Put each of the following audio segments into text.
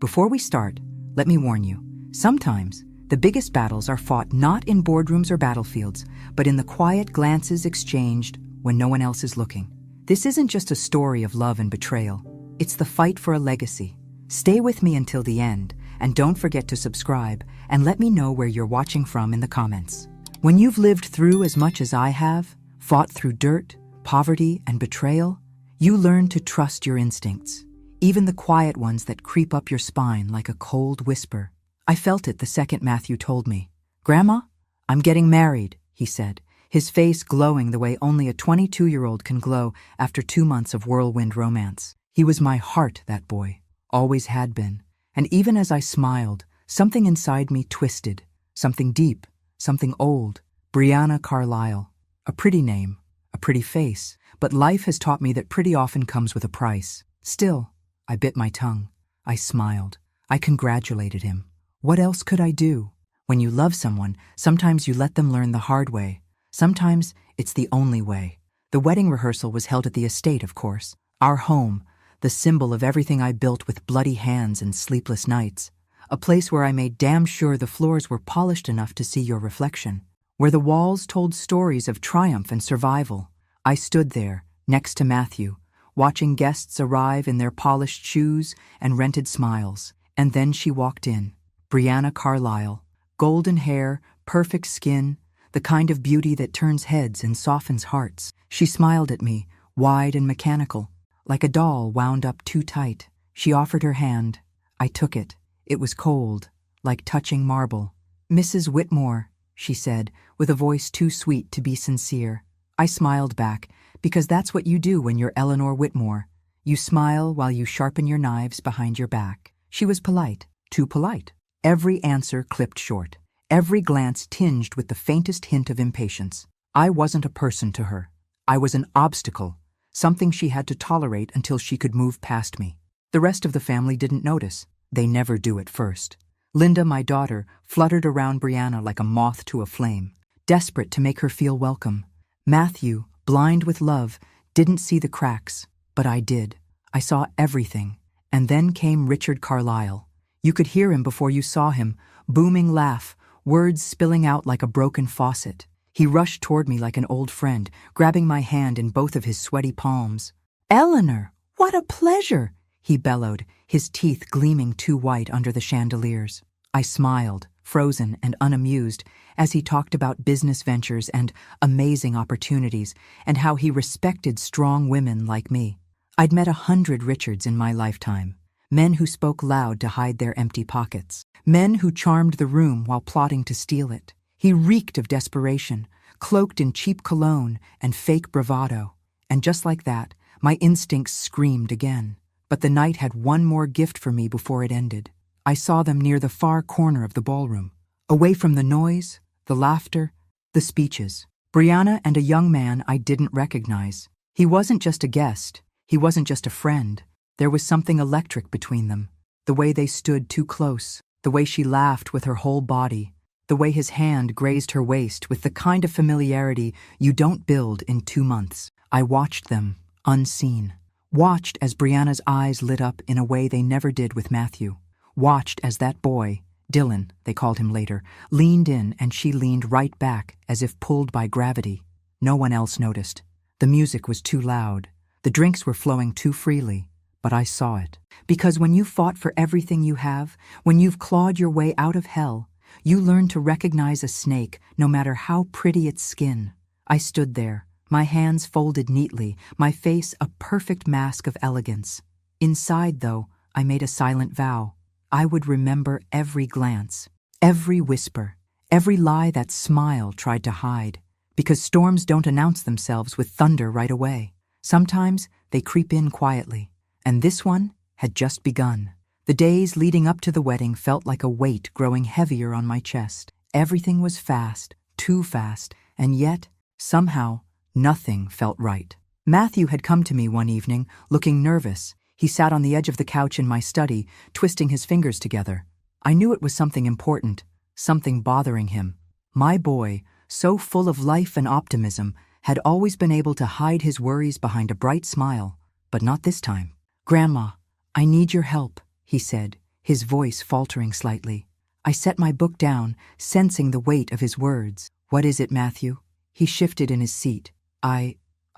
Before we start, let me warn you, sometimes the biggest battles are fought not in boardrooms or battlefields, but in the quiet glances exchanged when no one else is looking. This isn't just a story of love and betrayal. It's the fight for a legacy. Stay with me until the end, and don't forget to subscribe and let me know where you're watching from in the comments. When you've lived through as much as I have, fought through dirt, poverty, and betrayal, you learn to trust your instincts, even the quiet ones that creep up your spine like a cold whisper. I felt it the second Matthew told me. "Grandma, I'm getting married," he said, his face glowing the way only a 22-year-old can glow after 2 months of whirlwind romance. He was my heart, that boy, always had been. And even as I smiled, something inside me twisted, something deep, something old. Brianna Carlisle. A pretty name, a pretty face, but life has taught me that pretty often comes with a price. Still, I bit my tongue. I smiled. I congratulated him. What else could I do? When you love someone, sometimes you let them learn the hard way. Sometimes it's the only way. The wedding rehearsal was held at the estate, of course. Our home, the symbol of everything I built with bloody hands and sleepless nights. A place where I made damn sure the floors were polished enough to see your reflection. Where the walls told stories of triumph and survival. I stood there, next to Matthew, watching guests arrive in their polished shoes and rented smiles. And then she walked in. Brianna Carlisle. Golden hair, perfect skin, the kind of beauty that turns heads and softens hearts. She smiled at me, wide and mechanical, like a doll wound up too tight. She offered her hand. I took it. It was cold, like touching marble. "Mrs. Whitmore," she said, with a voice too sweet to be sincere. I smiled back, because that's what you do when you're Eleanor Whitmore. You smile while you sharpen your knives behind your back. She was polite, too polite. Every answer clipped short, every glance tinged with the faintest hint of impatience. I wasn't a person to her. I was an obstacle, something she had to tolerate until she could move past me. The rest of the family didn't notice. They never do at first. Linda, my daughter, fluttered around Brianna like a moth to a flame, desperate to make her feel welcome. Matthew, blind with love, didn't see the cracks, but I did. I saw everything. And then came Richard Carlisle. You could hear him before you saw him, booming laugh, words spilling out like a broken faucet. He rushed toward me like an old friend, grabbing my hand in both of his sweaty palms. "Eleanor, what a pleasure!" he bellowed, his teeth gleaming too white under the chandeliers. I smiled, frozen and unamused, as he talked about business ventures and amazing opportunities, and how he respected strong women like me. I'd met 100 Richards in my lifetime. Men who spoke loud to hide their empty pockets. Men who charmed the room while plotting to steal it. He reeked of desperation, cloaked in cheap cologne and fake bravado. And just like that, my instincts screamed again. But the night had one more gift for me before it ended. I saw them near the far corner of the ballroom, away from the noise, the laughter, the speeches. Brianna and a young man I didn't recognize. He wasn't just a guest. He wasn't just a friend. There was something electric between them. The way they stood too close, the way she laughed with her whole body, the way his hand grazed her waist with the kind of familiarity you don't build in 2 months. I watched them, unseen. Watched as Brianna's eyes lit up in a way they never did with Matthew. Watched as that boy, Dylan, they called him later, leaned in and she leaned right back as if pulled by gravity. No one else noticed. The music was too loud. The drinks were flowing too freely. But I saw it. Because when you fought for everything you have, when you've clawed your way out of hell, you learn to recognize a snake no matter how pretty its skin. I stood there, my hands folded neatly, my face a perfect mask of elegance. Inside, though, I made a silent vow. I would remember every glance, every whisper, every lie that smile tried to hide. Because storms don't announce themselves with thunder right away. Sometimes they creep in quietly. And this one had just begun. The days leading up to the wedding felt like a weight growing heavier on my chest. Everything was fast, too fast, and yet, somehow, nothing felt right. Matthew had come to me one evening, looking nervous. He sat on the edge of the couch in my study, twisting his fingers together. I knew it was something important, something bothering him. My boy, so full of life and optimism, had always been able to hide his worries behind a bright smile, but not this time. "Grandma, I need your help," he said, his voice faltering slightly. I set my book down, sensing the weight of his words. "What is it, Matthew?" He shifted in his seat. I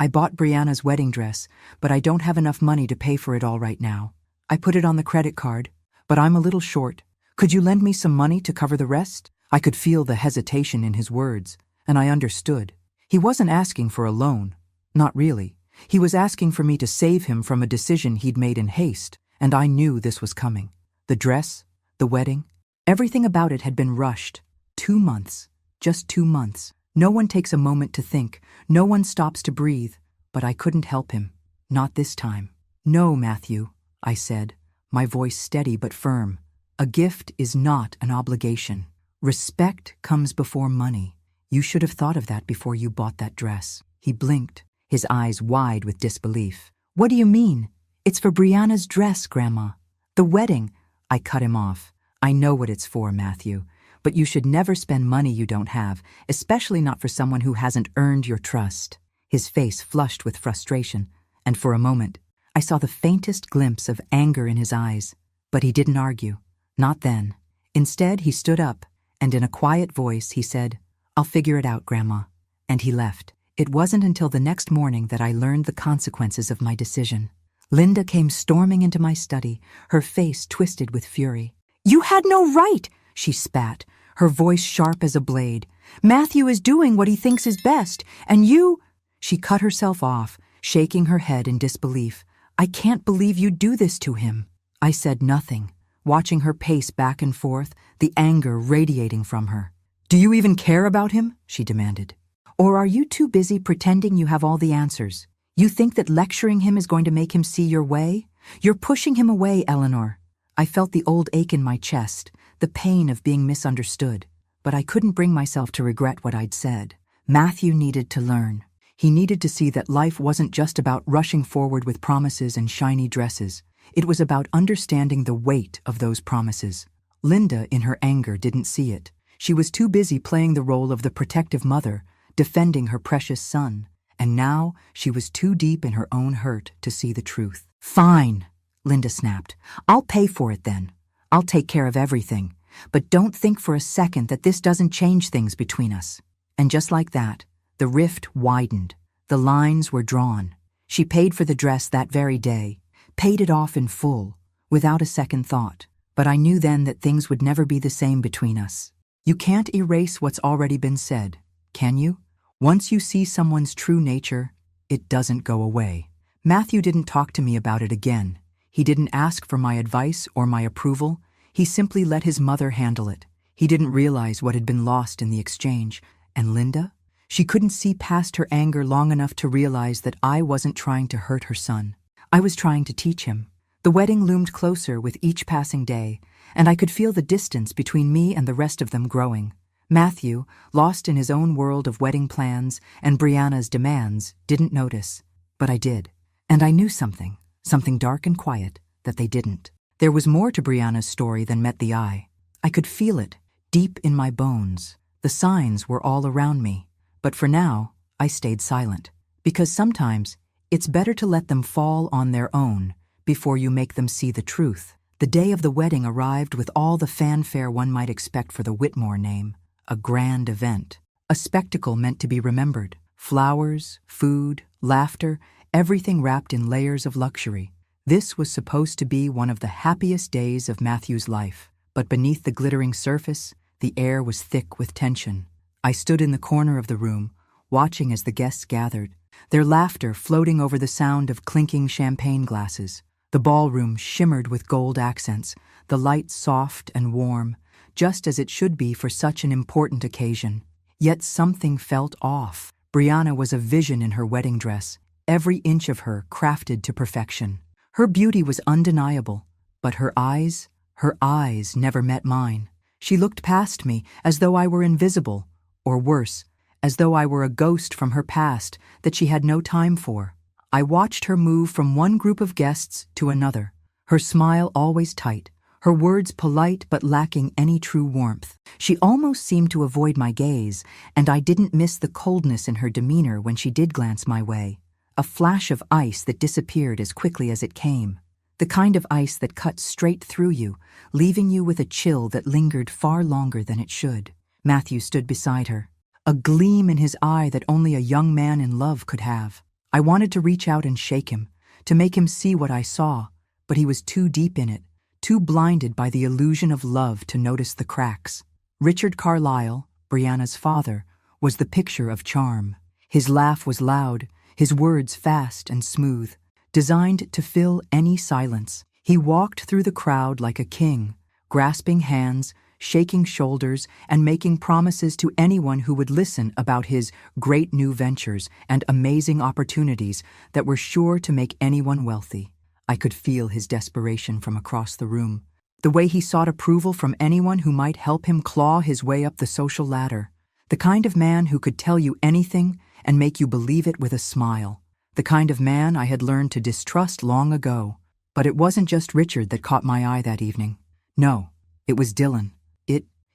bought Brianna's wedding dress, but I don't have enough money to pay for it all right now. I put it on the credit card, but I'm a little short. Could you lend me some money to cover the rest?" I could feel the hesitation in his words, and I understood. He wasn't asking for a loan. Not really. He was asking for me to save him from a decision he'd made in haste, and I knew this was coming. The dress, the wedding, everything about it had been rushed. 2 months. Just 2 months. No one takes a moment to think. No one stops to breathe. But I couldn't help him. Not this time. "No, Matthew," I said, my voice steady but firm. "A gift is not an obligation. Respect comes before money. You should have thought of that before you bought that dress." He blinked, his eyes wide with disbelief. "What do you mean? It's for Brianna's dress, Grandma. The wedding." I cut him off. "I know what it's for, Matthew. But you should never spend money you don't have, especially not for someone who hasn't earned your trust." His face flushed with frustration, and for a moment, I saw the faintest glimpse of anger in his eyes. But he didn't argue. Not then. Instead, he stood up, and in a quiet voice, he said, "I'll figure it out, Grandma." And he left. It wasn't until the next morning that I learned the consequences of my decision. Linda came storming into my study, her face twisted with fury. "You had no right!" she spat, her voice sharp as a blade. "Matthew is doing what he thinks is best, and you—" She cut herself off, shaking her head in disbelief. "I can't believe you do this to him." I said nothing, watching her pace back and forth, the anger radiating from her. "Do you even care about him?" she demanded. "Or are you too busy pretending you have all the answers? You think that lecturing him is going to make him see your way? You're pushing him away, Eleanor." I felt the old ache in my chest, the pain of being misunderstood, but I couldn't bring myself to regret what I'd said. Matthew needed to learn. He needed to see that life wasn't just about rushing forward with promises and shiny dresses. It was about understanding the weight of those promises. Linda, in her anger, didn't see it. She was too busy playing the role of the protective mother, defending her precious son. And now she was too deep in her own hurt to see the truth. "Fine," Linda snapped. "I'll pay for it then. I'll take care of everything. But don't think for a second that this doesn't change things between us." And just like that, the rift widened. The lines were drawn. She paid for the dress that very day, paid it off in full, without a second thought. But I knew then that things would never be the same between us. You can't erase what's already been said, can you? Once you see someone's true nature, it doesn't go away. Matthew didn't talk to me about it again. He didn't ask for my advice or my approval. He simply let his mother handle it. He didn't realize what had been lost in the exchange. And Linda? She couldn't see past her anger long enough to realize that I wasn't trying to hurt her son. I was trying to teach him. The wedding loomed closer with each passing day, and I could feel the distance between me and the rest of them growing. Matthew, lost in his own world of wedding plans and Brianna's demands, didn't notice. But I did. And I knew something dark and quiet, that they didn't. There was more to Brianna's story than met the eye. I could feel it, deep in my bones. The signs were all around me. But for now, I stayed silent. Because sometimes, it's better to let them fall on their own before you make them see the truth. The day of the wedding arrived with all the fanfare one might expect for the Whitmore name. A grand event. A spectacle meant to be remembered. Flowers, food, laughter, everything wrapped in layers of luxury. This was supposed to be one of the happiest days of Matthew's life. But beneath the glittering surface, the air was thick with tension. I stood in the corner of the room, watching as the guests gathered, their laughter floating over the sound of clinking champagne glasses. The ballroom shimmered with gold accents, the lights soft and warm, just as it should be for such an important occasion. Yet something felt off. Brianna was a vision in her wedding dress, every inch of her crafted to perfection. Her beauty was undeniable, but her eyes never met mine. She looked past me as though I were invisible, or worse, as though I were a ghost from her past that she had no time for. I watched her move from one group of guests to another, her smile always tight, her words polite but lacking any true warmth. She almost seemed to avoid my gaze, and I didn't miss the coldness in her demeanor when she did glance my way, a flash of ice that disappeared as quickly as it came. The kind of ice that cut straight through you, leaving you with a chill that lingered far longer than it should. Matthew stood beside her, a gleam in his eye that only a young man in love could have. I wanted to reach out and shake him, to make him see what I saw, but he was too deep in it, too blinded by the illusion of love to notice the cracks. Richard Carlyle, Brianna's father, was the picture of charm. His laugh was loud, his words fast and smooth, designed to fill any silence. He walked through the crowd like a king, grasping hands, shaking shoulders, and making promises to anyone who would listen about his great new ventures and amazing opportunities that were sure to make anyone wealthy. I could feel his desperation from across the room, the way he sought approval from anyone who might help him claw his way up the social ladder, the kind of man who could tell you anything and make you believe it with a smile, the kind of man I had learned to distrust long ago. But it wasn't just Richard that caught my eye that evening. No, it was Dylan.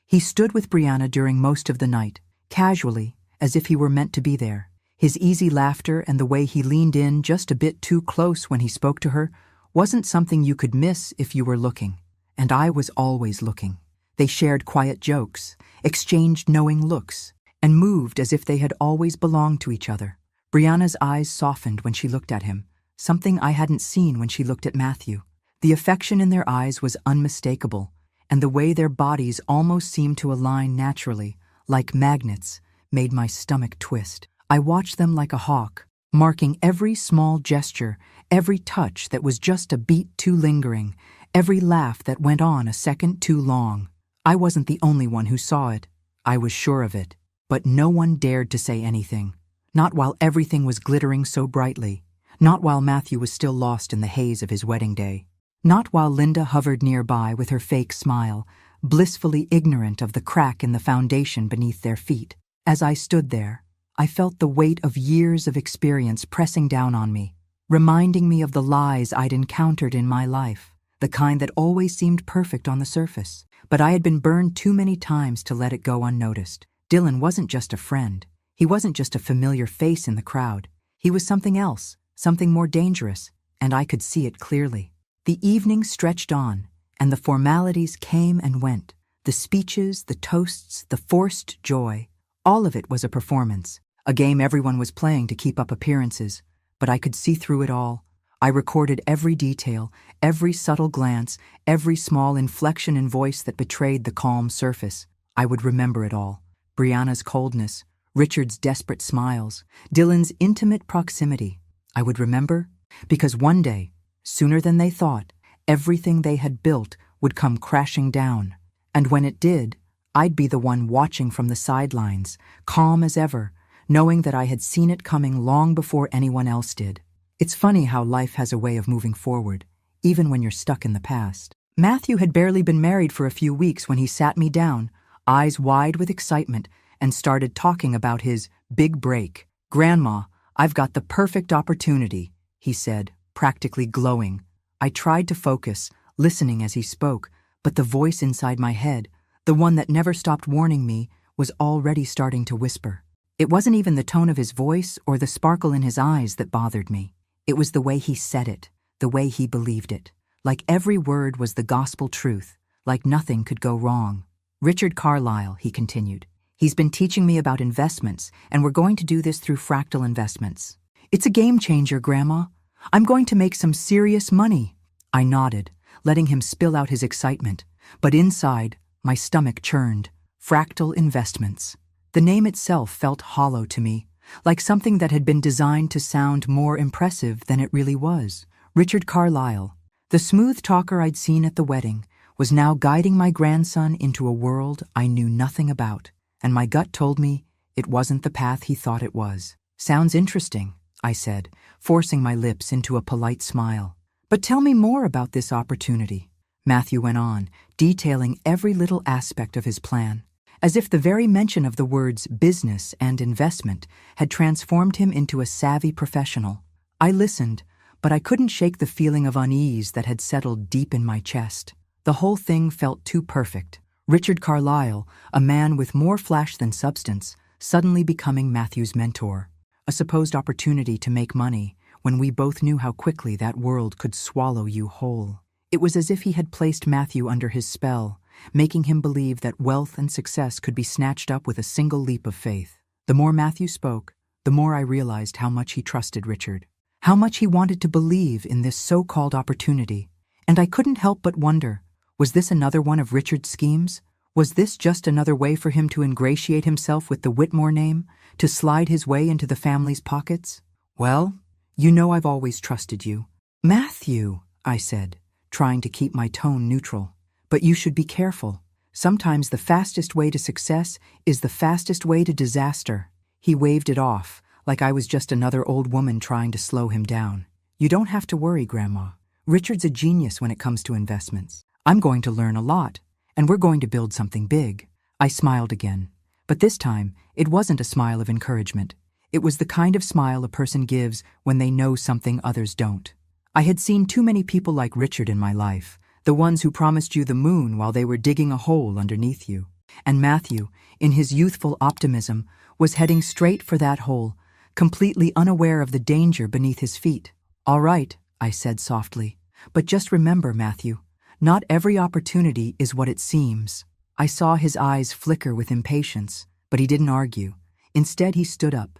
He stood with Brianna during most of the night, casually, as if he were meant to be there. His easy laughter and the way he leaned in just a bit too close when he spoke to her wasn't something you could miss if you were looking. And I was always looking. They shared quiet jokes, exchanged knowing looks, and moved as if they had always belonged to each other. Brianna's eyes softened when she looked at him, something I hadn't seen when she looked at Matthew. The affection in their eyes was unmistakable, and the way their bodies almost seemed to align naturally, like magnets, made my stomach twist. I watched them like a hawk, marking every small gesture, every touch that was just a beat too lingering, every laugh that went on a second too long. I wasn't the only one who saw it. I was sure of it. But no one dared to say anything. Not while everything was glittering so brightly. Not while Matthew was still lost in the haze of his wedding day. Not while Linda hovered nearby with her fake smile, blissfully ignorant of the crack in the foundation beneath their feet. As I stood there, I felt the weight of years of experience pressing down on me, reminding me of the lies I'd encountered in my life, the kind that always seemed perfect on the surface. But I had been burned too many times to let it go unnoticed. Dylan wasn't just a friend. He wasn't just a familiar face in the crowd. He was something else, something more dangerous, and I could see it clearly. The evening stretched on, and the formalities came and went. The speeches, the toasts, the forced joy. All of it was a performance, a game everyone was playing to keep up appearances. But I could see through it all. I recorded every detail, every subtle glance, every small inflection in voice that betrayed the calm surface. I would remember it all. Brianna's coldness, Richard's desperate smiles, Dylan's intimate proximity. I would remember because one day, sooner than they thought, everything they had built would come crashing down. And when it did, I'd be the one watching from the sidelines, calm as ever, knowing that I had seen it coming long before anyone else did. It's funny how life has a way of moving forward, even when you're stuck in the past. Matthew had barely been married for a few weeks when he sat me down, eyes wide with excitement, and started talking about his big break. "Grandma, I've got the perfect opportunity," he said, practically glowing. I tried to focus, listening as he spoke, but the voice inside my head, the one that never stopped warning me, was already starting to whisper. It wasn't even the tone of his voice or the sparkle in his eyes that bothered me. It was the way he said it, the way he believed it. Like every word was the gospel truth, like nothing could go wrong. "Richard Carlyle," he continued. "He's been teaching me about investments, and we're going to do this through Fractal Investments. It's a game changer, Grandma. I'm going to make some serious money." I nodded, letting him spill out his excitement, but inside, my stomach churned. Fractal Investments. The name itself felt hollow to me, like something that had been designed to sound more impressive than it really was. Richard Carlyle, the smooth talker I'd seen at the wedding, was now guiding my grandson into a world I knew nothing about, and my gut told me it wasn't the path he thought it was. "Sounds interesting," I said, forcing my lips into a polite smile. "But tell me more about this opportunity." Matthew went on, detailing every little aspect of his plan, as if the very mention of the words business and investment had transformed him into a savvy professional. I listened, but I couldn't shake the feeling of unease that had settled deep in my chest. The whole thing felt too perfect. Richard Carlyle, a man with more flash than substance, suddenly becoming Matthew's mentor. A supposed opportunity to make money, when we both knew how quickly that world could swallow you whole. It was as if he had placed Matthew under his spell, making him believe that wealth and success could be snatched up with a single leap of faith. The more Matthew spoke, the more I realized how much he trusted Richard, how much he wanted to believe in this so-called opportunity. And I couldn't help but wonder, was this another one of Richard's schemes? Was this just another way for him to ingratiate himself with the Whitmore name, to slide his way into the family's pockets? Well, you know I've always trusted you. Matthew, I said, trying to keep my tone neutral. But you should be careful. Sometimes the fastest way to success is the fastest way to disaster. He waved it off, like I was just another old woman trying to slow him down. You don't have to worry, Grandma. Richard's a genius when it comes to investments. I'm going to learn a lot, and we're going to build something big. I smiled again, but this time it wasn't a smile of encouragement. It was the kind of smile a person gives when they know something others don't. I had seen too many people like Richard in my life, the ones who promised you the moon while they were digging a hole underneath you. And Matthew, in his youthful optimism, was heading straight for that hole, completely unaware of the danger beneath his feet. All right, I said softly, but just remember, Matthew, not every opportunity is what it seems. I saw his eyes flicker with impatience, but he didn't argue. Instead, he stood up,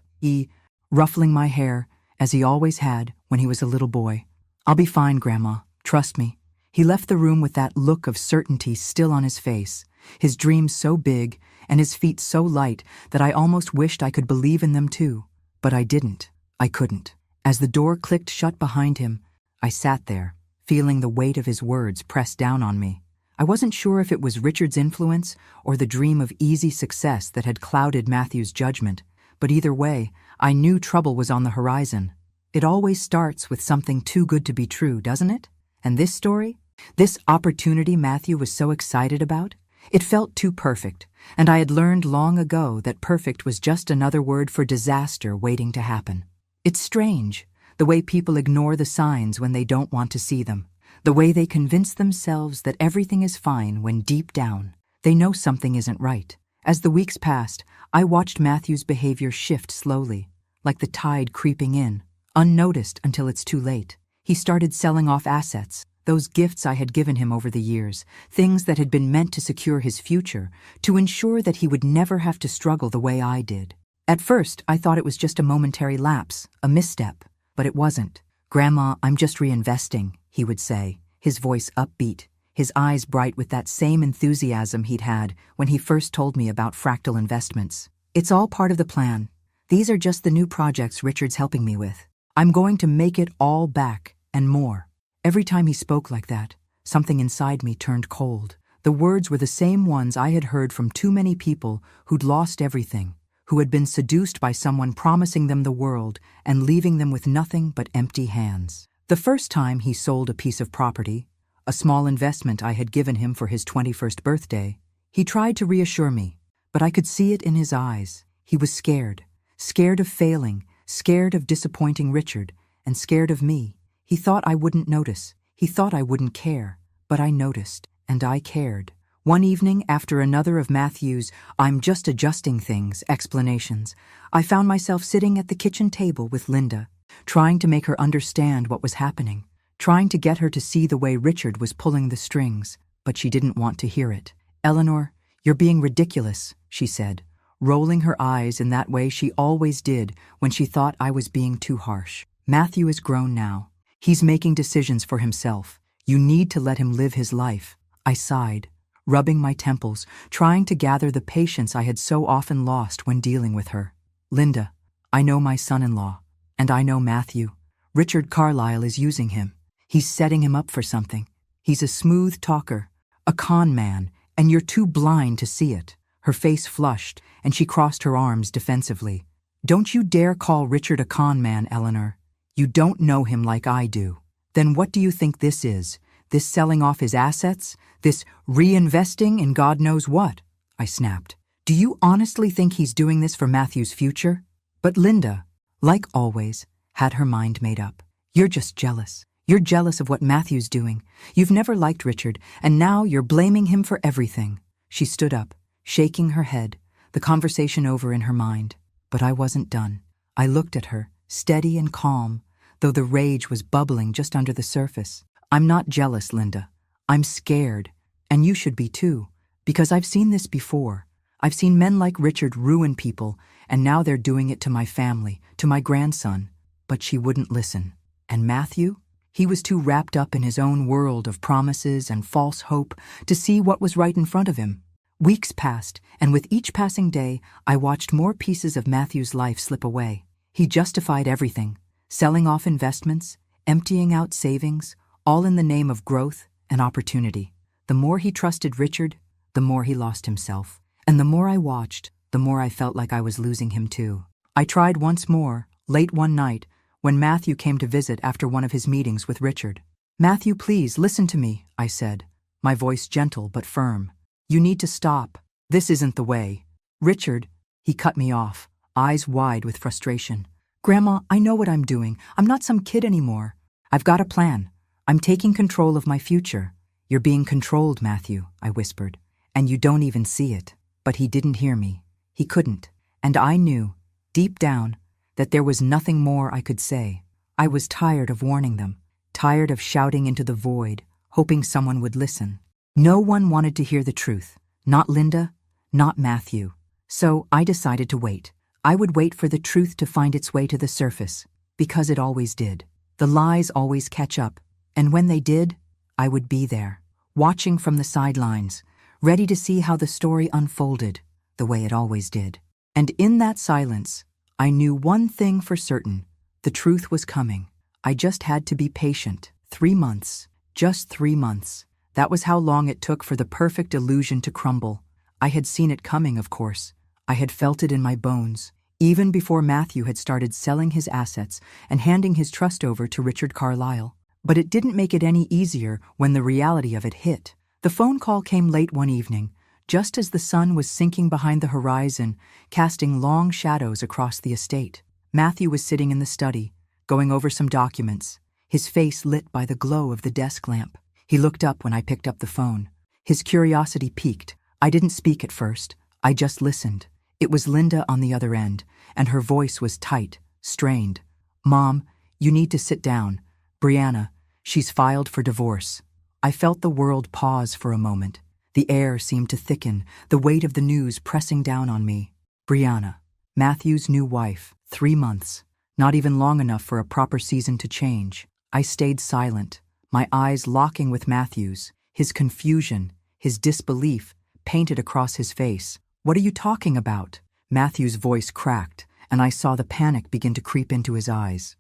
ruffling my hair, as he always had when he was a little boy. I'll be fine, Grandma. Trust me. He left the room with that look of certainty still on his face, his dreams so big and his feet so light that I almost wished I could believe in them too. But I didn't. I couldn't. As the door clicked shut behind him, I sat there, feeling the weight of his words press down on me. I wasn't sure if it was Richard's influence or the dream of easy success that had clouded Matthew's judgment, but either way, I knew trouble was on the horizon. It always starts with something too good to be true, doesn't it? And this story? This opportunity Matthew was so excited about? It felt too perfect, and I had learned long ago that perfect was just another word for disaster waiting to happen. It's strange, the way people ignore the signs when they don't want to see them, the way they convince themselves that everything is fine when deep down, they know something isn't right. As the weeks passed, I watched Matthew's behavior shift slowly, like the tide creeping in, unnoticed until it's too late. He started selling off assets, those gifts I had given him over the years, things that had been meant to secure his future, to ensure that he would never have to struggle the way I did. At first, I thought it was just a momentary lapse, a misstep, but it wasn't. Grandma, I'm just reinvesting, he would say, his voice upbeat, his eyes bright with that same enthusiasm he'd had when he first told me about fractal investments. It's all part of the plan. These are just the new projects Richard's helping me with. I'm going to make it all back, and more. Every time he spoke like that, something inside me turned cold. The words were the same ones I had heard from too many people who'd lost everything, who had been seduced by someone promising them the world and leaving them with nothing but empty hands. The first time he sold a piece of property, a small investment I had given him for his 21st birthday, he tried to reassure me, but I could see it in his eyes. He was scared, scared of failing, scared of disappointing Richard, and scared of me. He thought I wouldn't notice. He thought I wouldn't care. But I noticed, and I cared. One evening, after another of Matthew's "I'm just adjusting things" explanations, I found myself sitting at the kitchen table with Linda, trying to make her understand what was happening, trying to get her to see the way Richard was pulling the strings, but she didn't want to hear it. "Eleanor, you're being ridiculous," she said, rolling her eyes in that way she always did when she thought I was being too harsh. "Matthew is grown now. He's making decisions for himself. You need to let him live his life." I sighed, rubbing my temples, trying to gather the patience I had so often lost when dealing with her. "Linda, I know my son-in-law, and I know Matthew. Richard Carlyle is using him. He's setting him up for something. He's a smooth talker, a con man, and you're too blind to see it." Her face flushed, and she crossed her arms defensively. "Don't you dare call Richard a con man, Eleanor. You don't know him like I do. Then what do you think this is? This selling off his assets? This reinvesting in God knows what?" I snapped. "Do you honestly think he's doing this for Matthew's future?" But Linda, like always, had her mind made up. "You're just jealous. You're jealous of what Matthew's doing. You've never liked Richard, and now you're blaming him for everything." She stood up, shaking her head, the conversation over in her mind. But I wasn't done. I looked at her, steady and calm, though the rage was bubbling just under the surface. I'm not jealous, Linda. I'm scared, and you should be too, because I've seen this before. I've seen men like Richard ruin people, and now they're doing it to my family, to my grandson. But she wouldn't listen. And Matthew? He was too wrapped up in his own world of promises and false hope to see what was right in front of him. Weeks passed, and with each passing day, I watched more pieces of Matthew's life slip away. He justified everything, selling off investments, emptying out savings, all in the name of growth and opportunity. The more he trusted Richard, the more he lost himself. And the more I watched, the more I felt like I was losing him too. I tried once more, late one night, when Matthew came to visit after one of his meetings with Richard. "Matthew, please, listen to me," I said, my voice gentle but firm. "You need to stop. This isn't the way." "Richard," he cut me off, eyes wide with frustration. "Grandma, I know what I'm doing. I'm not some kid anymore. I've got a plan. I'm taking control of my future." "You're being controlled, Matthew," I whispered, "and you don't even see it." But he didn't hear me. He couldn't. And I knew, deep down, that there was nothing more I could say. I was tired of warning them, tired of shouting into the void, hoping someone would listen. No one wanted to hear the truth. Not Linda, not Matthew. So I decided to wait. I would wait for the truth to find its way to the surface, because it always did. The lies always catch up, and when they did, I would be there, watching from the sidelines, ready to see how the story unfolded, the way it always did. And in that silence, I knew one thing for certain. The truth was coming. I just had to be patient. 3 months. Just 3 months. That was how long it took for the perfect illusion to crumble. I had seen it coming, of course. I had felt it in my bones, even before Matthew had started selling his assets and handing his trust over to Richard Carlisle. But it didn't make it any easier when the reality of it hit. The phone call came late one evening, just as the sun was sinking behind the horizon, casting long shadows across the estate. Matthew was sitting in the study, going over some documents, his face lit by the glow of the desk lamp. He looked up when I picked up the phone. His curiosity piqued. I didn't speak at first. I just listened. It was Linda on the other end, and her voice was tight, strained. "Mom, you need to sit down. Brianna, she's filed for divorce." I felt the world pause for a moment. The air seemed to thicken, the weight of the news pressing down on me. Brianna, Matthew's new wife, 3 months. Not even long enough for a proper season to change. I stayed silent, my eyes locking with Matthew's, his confusion, his disbelief painted across his face. "What are you talking about?" Matthew's voice cracked, and I saw the panic begin to creep into his eyes.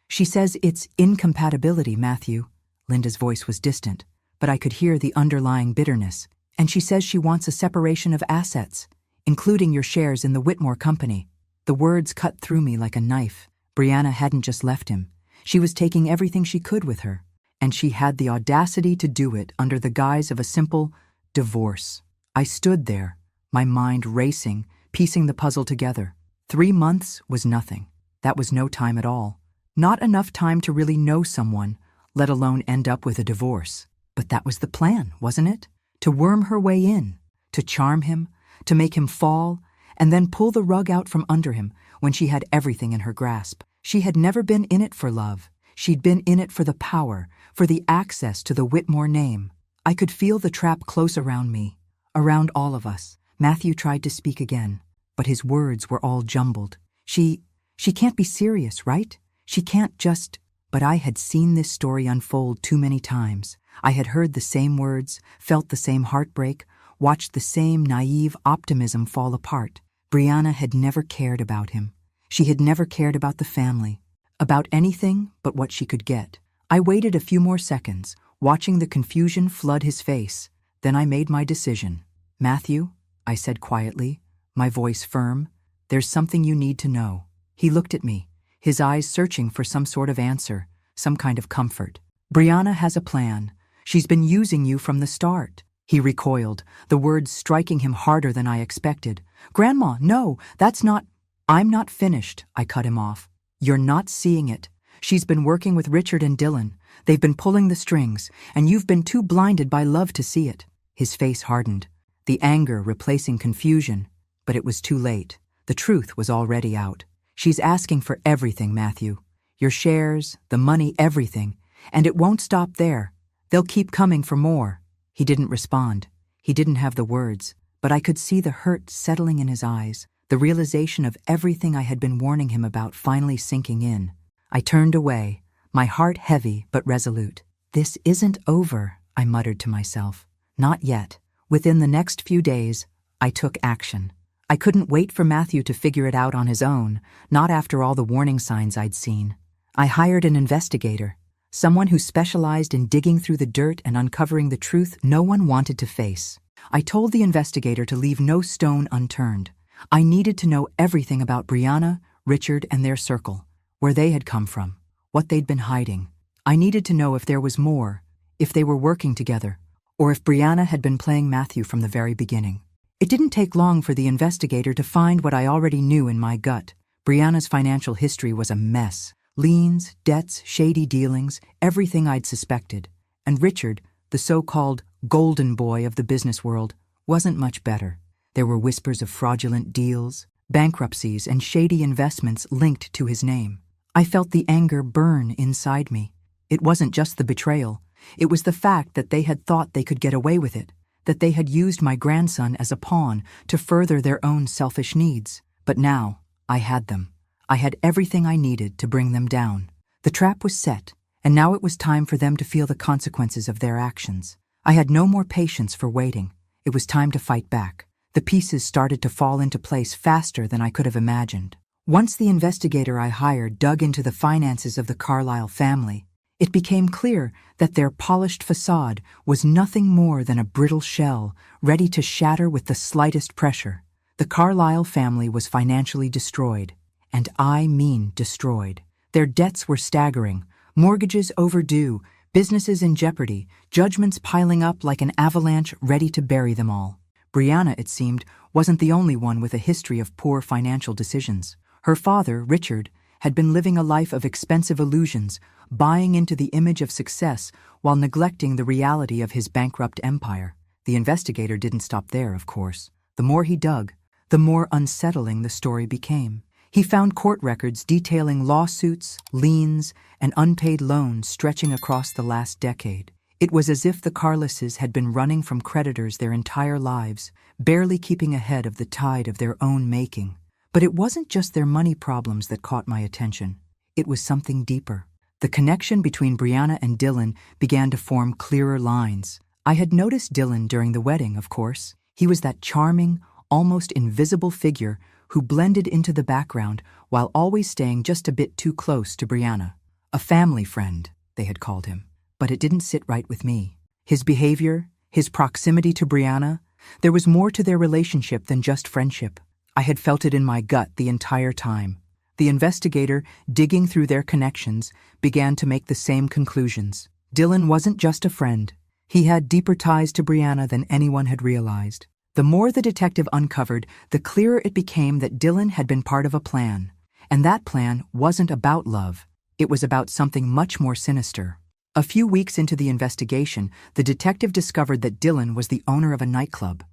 She says it's incompatibility, Matthew." Linda's voice was distant, but I could hear the underlying bitterness. "And she says she wants a separation of assets, including your shares in the Whitmore Company." The words cut through me like a knife. Brianna hadn't just left him. She was taking everything she could with her, and she had the audacity to do it under the guise of a simple divorce. I stood there, my mind racing, piecing the puzzle together. 3 months was nothing. That was no time at all. Not enough time to really know someone, let alone end up with a divorce. But that was the plan, wasn't it? To worm her way in, to charm him, to make him fall, and then pull the rug out from under him when she had everything in her grasp. She had never been in it for love. She'd been in it for the power, for the access to the Whitmore name. I could feel the trap close around me, around all of us. Matthew tried to speak again, but his words were all jumbled. She can't be serious, right? She can't just... But I had seen this story unfold too many times. I had heard the same words, felt the same heartbreak, watched the same naive optimism fall apart. Brianna had never cared about him. She had never cared about the family, about anything but what she could get. I waited a few more seconds, watching the confusion flood his face. Then I made my decision. "Matthew," I said quietly, my voice firm, "there's something you need to know." He looked at me, his eyes searching for some sort of answer, some kind of comfort. "Brianna has a plan. She's been using you from the start." He recoiled, the words striking him harder than I expected. "Grandma, no, that's not..." "I'm not finished," I cut him off. "You're not seeing it. She's been working with Richard and Dylan. They've been pulling the strings, and you've been too blinded by love to see it." His face hardened, the anger replacing confusion. But it was too late. The truth was already out. "She's asking for everything, Matthew. Your shares, the money, everything. And it won't stop there. They'll keep coming for more." He didn't respond. He didn't have the words, but I could see the hurt settling in his eyes, the realization of everything I had been warning him about finally sinking in. I turned away, my heart heavy but resolute. "This isn't over," I muttered to myself. "Not yet." Within the next few days, I took action. I couldn't wait for Matthew to figure it out on his own, not after all the warning signs I'd seen. I hired an investigator, someone who specialized in digging through the dirt and uncovering the truth no one wanted to face. I told the investigator to leave no stone unturned. I needed to know everything about Brianna, Richard, and their circle, where they had come from, what they'd been hiding. I needed to know if there was more, if they were working together, or if Brianna had been playing Matthew from the very beginning. It didn't take long for the investigator to find what I already knew in my gut. Brianna's financial history was a mess. Liens, debts, shady dealings, everything I'd suspected. And Richard, the so-called golden boy of the business world, wasn't much better. There were whispers of fraudulent deals, bankruptcies, and shady investments linked to his name. I felt the anger burn inside me. It wasn't just the betrayal. It was the fact that they had thought they could get away with it, that they had used my grandson as a pawn to further their own selfish needs. But now, I had them. I had everything I needed to bring them down. The trap was set, and now it was time for them to feel the consequences of their actions. I had no more patience for waiting. It was time to fight back. The pieces started to fall into place faster than I could have imagined. Once the investigator I hired dug into the finances of the Carlyle family, it became clear that their polished facade was nothing more than a brittle shell, ready to shatter with the slightest pressure. The Carlyle family was financially destroyed. And I mean destroyed. Their debts were staggering, mortgages overdue, businesses in jeopardy, judgments piling up like an avalanche ready to bury them all. Brianna, it seemed, wasn't the only one with a history of poor financial decisions. Her father, Richard, had been living a life of expensive illusions, buying into the image of success while neglecting the reality of his bankrupt empire. The investigator didn't stop there, of course. The more he dug, the more unsettling the story became. He found court records detailing lawsuits, liens, and unpaid loans stretching across the last decade. It was as if the Carluses had been running from creditors their entire lives, barely keeping ahead of the tide of their own making. But it wasn't just their money problems that caught my attention. It was something deeper. The connection between Brianna and Dylan began to form clearer lines. I had noticed Dylan during the wedding, of course. He was that charming, almost invisible figure who blended into the background while always staying just a bit too close to Brianna. A family friend, they had called him. But it didn't sit right with me. His behavior, his proximity to Brianna, there was more to their relationship than just friendship. I had felt it in my gut the entire time. The investigator, digging through their connections, began to make the same conclusions. Dylan wasn't just a friend. He had deeper ties to Brianna than anyone had realized. The more the detective uncovered, the clearer it became that Dylan had been part of a plan. And that plan wasn't about love. It was about something much more sinister. A few weeks into the investigation, the detective discovered that Dylan was the owner of a nightclub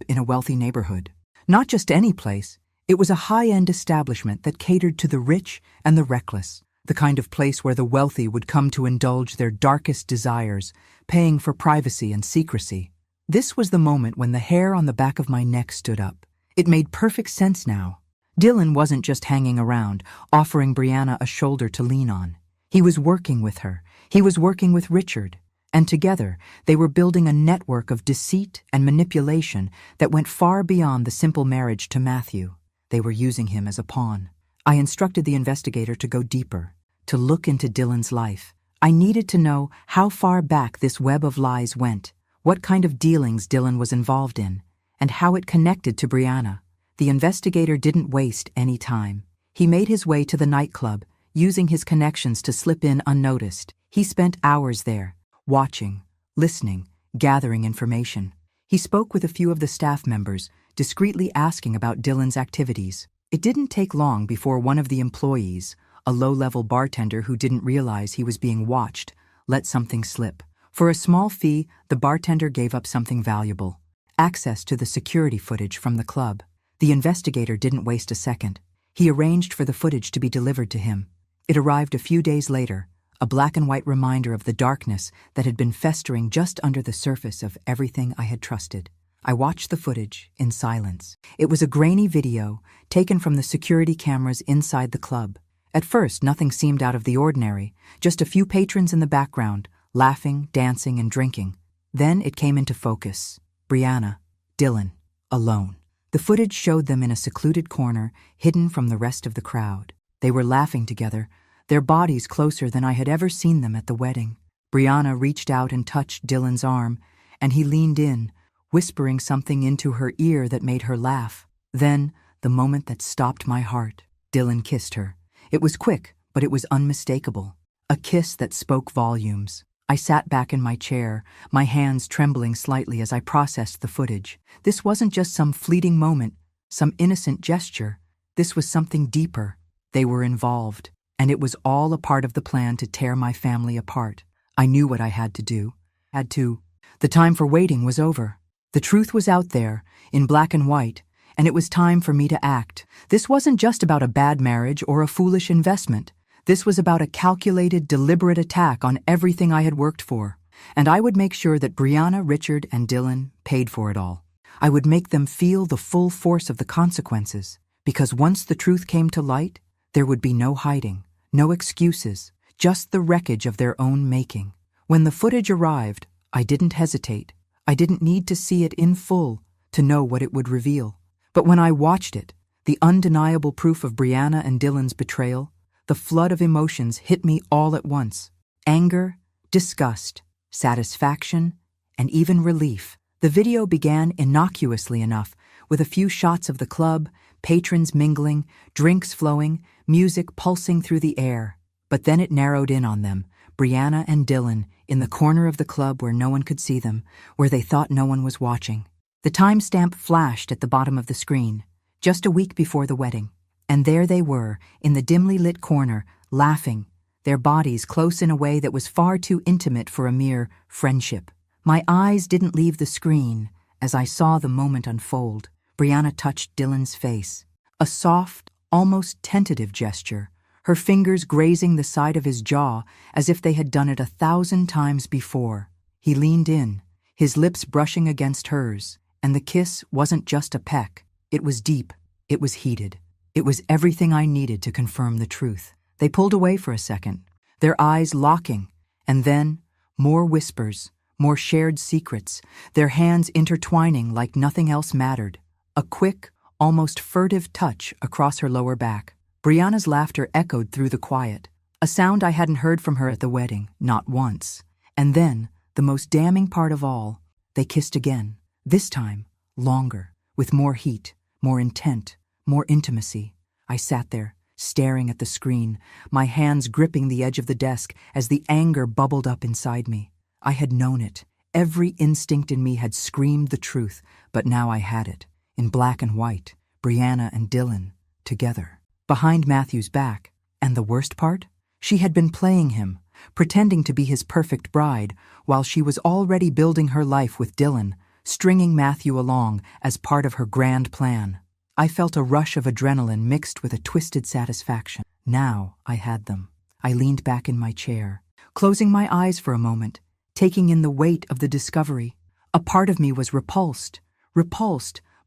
in a wealthy neighborhood. Not just any place, it was a high-end establishment that catered to the rich and the reckless, the kind of place where the wealthy would come to indulge their darkest desires, paying for privacy and secrecy. This was the moment when the hair on the back of my neck stood up. It made perfect sense now. Dylan wasn't just hanging around, offering Brianna a shoulder to lean on. He was working with her. He was working with Richard. And together, they were building a network of deceit and manipulation that went far beyond the simple marriage to Matthew. They were using him as a pawn. I instructed the investigator to go deeper, to look into Dylan's life. I needed to know how far back this web of lies went, what kind of dealings Dylan was involved in, and how it connected to Brianna. The investigator didn't waste any time. He made his way to the nightclub, using his connections to slip in unnoticed. He spent hours there, watching, listening, gathering information. He spoke with a few of the staff members, discreetly asking about Dylan's activities. It didn't take long before one of the employees, a low-level bartender who didn't realize he was being watched, let something slip. For a small fee, the bartender gave up something valuable: access to the security footage from the club. The investigator didn't waste a second. He arranged for the footage to be delivered to him. It arrived a few days later, a black and white reminder of the darkness that had been festering just under the surface of everything I had trusted. I watched the footage in silence. It was a grainy video taken from the security cameras inside the club. At first, nothing seemed out of the ordinary, just a few patrons in the background, laughing, dancing, and drinking. Then it came into focus. Brianna, Dylan, alone. The footage showed them in a secluded corner, hidden from the rest of the crowd. They were laughing together, their bodies closer than I had ever seen them at the wedding. Brianna reached out and touched Dylan's arm, and he leaned in, whispering something into her ear that made her laugh. Then, the moment that stopped my heart, Dylan kissed her. It was quick, but it was unmistakable. A kiss that spoke volumes. I sat back in my chair, my hands trembling slightly as I processed the footage. This wasn't just some fleeting moment, some innocent gesture. This was something deeper. They were involved, and it was all a part of the plan to tear my family apart. I knew what I had to do. The time for waiting was over. The truth was out there, in black and white, and it was time for me to act. This wasn't just about a bad marriage or a foolish investment. This was about a calculated, deliberate attack on everything I had worked for. And I would make sure that Brianna, Richard, and Dylan paid for it all. I would make them feel the full force of the consequences, because once the truth came to light, there would be no hiding, no excuses, just the wreckage of their own making. When the footage arrived, I didn't hesitate. I didn't need to see it in full to know what it would reveal. But when I watched it, the undeniable proof of Brianna and Dylan's betrayal, the flood of emotions hit me all at once. Anger, disgust, satisfaction, and even relief. The video began innocuously enough, with a few shots of the club, patrons mingling, drinks flowing, music pulsing through the air. But then it narrowed in on them, Brianna and Dylan, in the corner of the club where no one could see them, where they thought no one was watching. The timestamp flashed at the bottom of the screen, just a week before the wedding. And there they were, in the dimly lit corner, laughing, their bodies close in a way that was far too intimate for a mere friendship. My eyes didn't leave the screen as I saw the moment unfold. Brianna touched Dylan's face, a soft, almost tentative gesture, her fingers grazing the side of his jaw as if they had done it 1,000 times before. He leaned in, his lips brushing against hers, and the kiss wasn't just a peck. It was deep, it was heated. It was everything I needed to confirm the truth. They pulled away for a second, their eyes locking, and then more whispers, more shared secrets, their hands intertwining like nothing else mattered. A quick, almost furtive touch across her lower back. Brianna's laughter echoed through the quiet, a sound I hadn't heard from her at the wedding, not once. And then, the most damning part of all, they kissed again, this time, longer, with more heat, more intent, more intimacy. I sat there, staring at the screen, my hands gripping the edge of the desk as the anger bubbled up inside me. I had known it. Every instinct in me had screamed the truth, but now I had it, in black and white, Brianna and Dylan, together, behind Matthew's back. And the worst part? She had been playing him, pretending to be his perfect bride, while she was already building her life with Dylan, stringing Matthew along as part of her grand plan. I felt a rush of adrenaline mixed with a twisted satisfaction. Now I had them. I leaned back in my chair, closing my eyes for a moment, taking in the weight of the discovery. A part of me was repulsed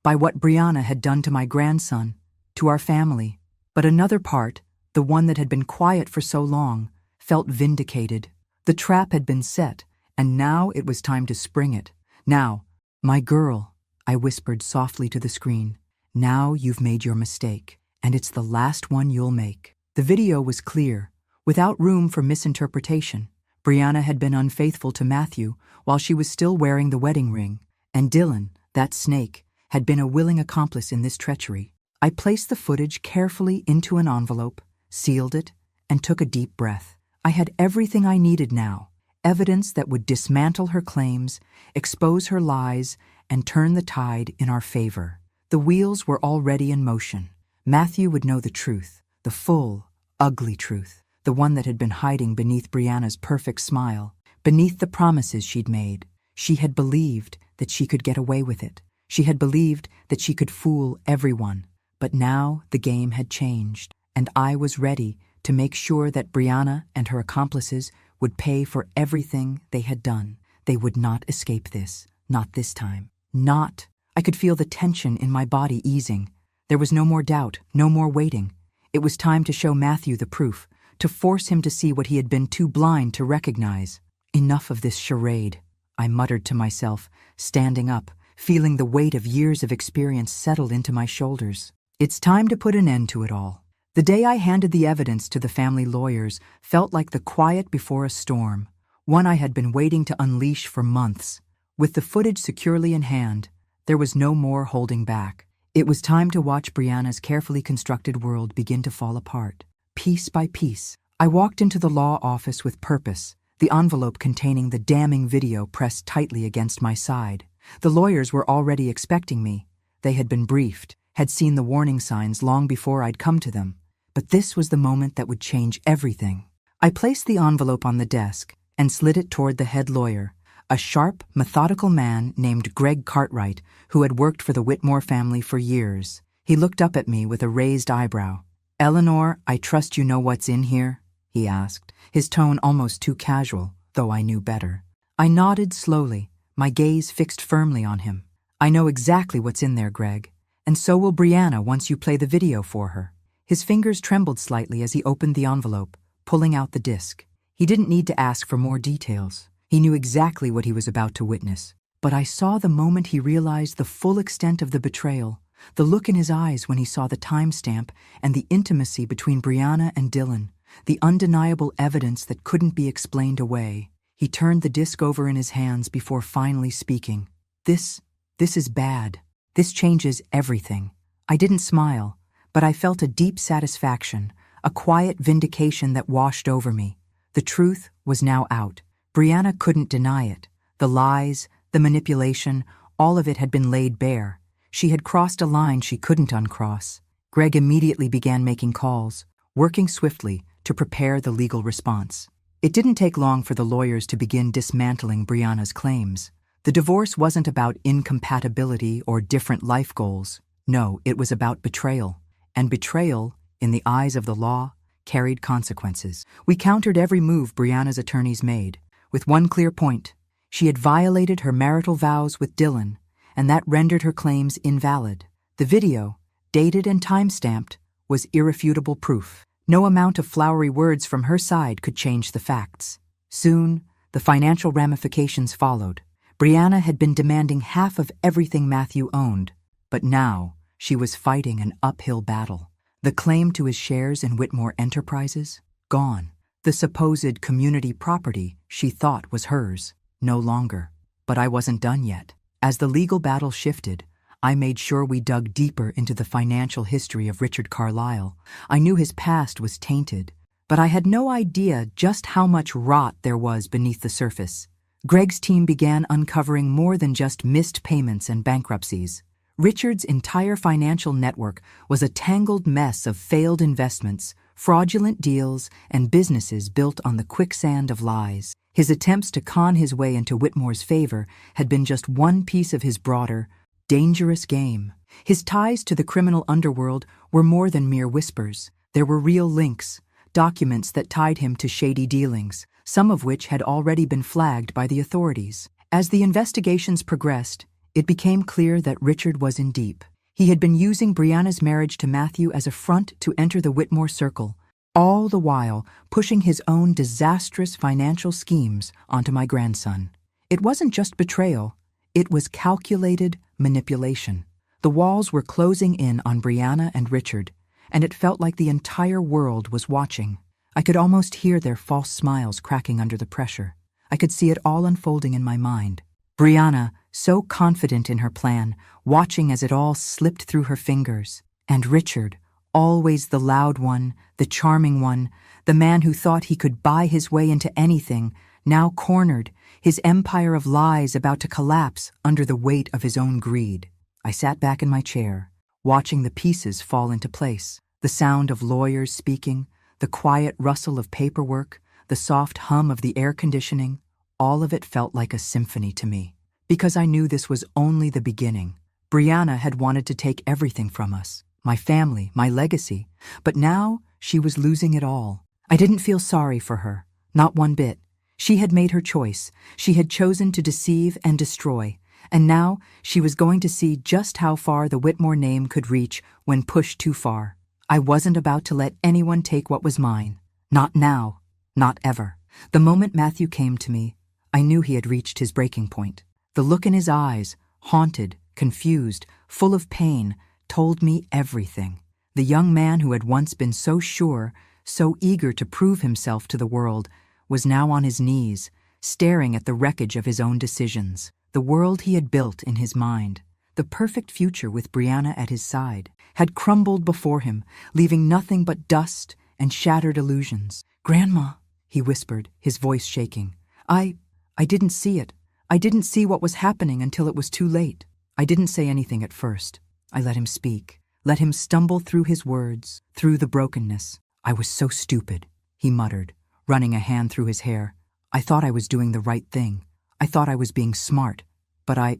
by what Brianna had done to my grandson, to our family. But another part, the one that had been quiet for so long, felt vindicated. The trap had been set, and now it was time to spring it. Now, my girl, I whispered softly to the screen. Now you've made your mistake, and it's the last one you'll make. The video was clear, without room for misinterpretation. Brianna had been unfaithful to Matthew while she was still wearing the wedding ring, and Dylan, that snake, had been a willing accomplice in this treachery. I placed the footage carefully into an envelope, sealed it, and took a deep breath. I had everything I needed now, evidence that would dismantle her claims, expose her lies, and turn the tide in our favor. The wheels were already in motion. Matthew would know the truth, the full, ugly truth, the one that had been hiding beneath Brianna's perfect smile, beneath the promises she'd made. She had believed that she could get away with it. She had believed that she could fool everyone. But now the game had changed, and I was ready to make sure that Brianna and her accomplices would pay for everything they had done. They would not escape this. Not this time. Not. I could feel the tension in my body easing. There was no more doubt, no more waiting. It was time to show Matthew the proof, to force him to see what he had been too blind to recognize. Enough of this charade, I muttered to myself, standing up, feeling the weight of years of experience settle into my shoulders. It's time to put an end to it all. The day I handed the evidence to the family lawyers felt like the quiet before a storm, one I had been waiting to unleash for months. With the footage securely in hand, there was no more holding back. It was time to watch Brianna's carefully constructed world begin to fall apart. Piece by piece, I walked into the law office with purpose, the envelope containing the damning video pressed tightly against my side. The lawyers were already expecting me. They had been briefed, had seen the warning signs long before I'd come to them. But this was the moment that would change everything. I placed the envelope on the desk and slid it toward the head lawyer, a sharp, methodical man named Greg Cartwright, who had worked for the Whitmore family for years. He looked up at me with a raised eyebrow. "Eleanor, I trust you know what's in here?" he asked, his tone almost too casual, though I knew better. I nodded slowly, my gaze fixed firmly on him. "I know exactly what's in there, Greg, and so will Brianna once you play the video for her." His fingers trembled slightly as he opened the envelope, pulling out the disc. He didn't need to ask for more details. He knew exactly what he was about to witness. But I saw the moment he realized the full extent of the betrayal, the look in his eyes when he saw the timestamp and the intimacy between Brianna and Dylan, the undeniable evidence that couldn't be explained away. He turned the disc over in his hands before finally speaking. This is bad. This changes everything." I didn't smile, but I felt a deep satisfaction, a quiet vindication that washed over me. The truth was now out. Brianna couldn't deny it. The lies, the manipulation, all of it had been laid bare. She had crossed a line she couldn't uncross. Greg immediately began making calls, working swiftly to prepare the legal response. It didn't take long for the lawyers to begin dismantling Brianna's claims. The divorce wasn't about incompatibility or different life goals. No, it was about betrayal. And betrayal, in the eyes of the law, carried consequences. We countered every move Brianna's attorneys made, with one clear point. She had violated her marital vows with Dylan, and that rendered her claims invalid. The video, dated and time-stamped, was irrefutable proof. No amount of flowery words from her side could change the facts. Soon, the financial ramifications followed. Brianna had been demanding half of everything Matthew owned, but now she was fighting an uphill battle. The claim to his shares in Whitmore Enterprises? Gone. The supposed community property she thought was hers? No longer. But I wasn't done yet. As the legal battle shifted, I made sure we dug deeper into the financial history of Richard Carlisle. I knew his past was tainted, but I had no idea just how much rot there was beneath the surface. Greg's team began uncovering more than just missed payments and bankruptcies. Richard's entire financial network was a tangled mess of failed investments, fraudulent deals, and businesses built on the quicksand of lies. His attempts to con his way into Whitmore's favor had been just one piece of his broader, dangerous game. His ties to the criminal underworld were more than mere whispers. There were real links, documents that tied him to shady dealings, some of which had already been flagged by the authorities. As the investigations progressed, it became clear that Richard was in deep. He had been using Brianna's marriage to Matthew as a front to enter the Whitmore circle, all the while pushing his own disastrous financial schemes onto my grandson. It wasn't just betrayal, it was calculated manipulation. The walls were closing in on Brianna and Richard, and it felt like the entire world was watching. I could almost hear their false smiles cracking under the pressure. I could see it all unfolding in my mind. Brianna, so confident in her plan, watching as it all slipped through her fingers. And Richard, always the loud one, the charming one, the man who thought he could buy his way into anything, now cornered, his empire of lies about to collapse under the weight of his own greed. I sat back in my chair, watching the pieces fall into place. The sound of lawyers speaking, the quiet rustle of paperwork, the soft hum of the air conditioning, all of it felt like a symphony to me. Because I knew this was only the beginning. Brianna had wanted to take everything from us, my family, my legacy, but now she was losing it all. I didn't feel sorry for her, not one bit. She had made her choice. She had chosen to deceive and destroy, and now she was going to see just how far the Whitmore name could reach when pushed too far. I wasn't about to let anyone take what was mine. Not now. Not ever. The moment Matthew came to me, I knew he had reached his breaking point. The look in his eyes, haunted, confused, full of pain, told me everything. The young man who had once been so sure, so eager to prove himself to the world, was now on his knees, staring at the wreckage of his own decisions. The world he had built in his mind, the perfect future with Brianna at his side, had crumbled before him, leaving nothing but dust and shattered illusions. "Grandma," he whispered, his voice shaking. I didn't see it. I didn't see what was happening until it was too late." I didn't say anything at first. I let him speak, let him stumble through his words, through the brokenness. "I was so stupid," he muttered, running a hand through his hair. "I thought I was doing the right thing. I thought I was being smart, but I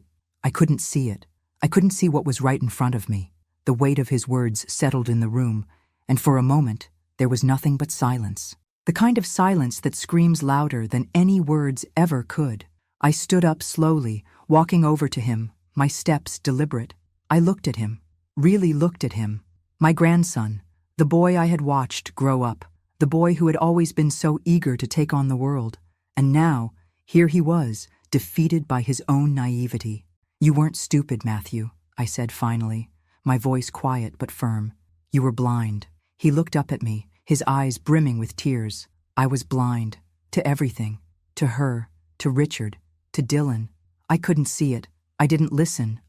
couldn't see it. I couldn't see what was right in front of me." The weight of his words settled in the room, and for a moment there was nothing but silence. The kind of silence that screams louder than any words ever could. I stood up slowly, walking over to him, my steps deliberate. I looked at him, really looked at him. My grandson, the boy I had watched grow up, the boy who had always been so eager to take on the world. And now, here he was, defeated by his own naivety. "You weren't stupid, Matthew," I said finally, my voice quiet but firm. "You were blind." He looked up at me, his eyes brimming with tears. I was blind. To everything. To her. To Richard. To Dylan. I couldn't see it. I didn't listen.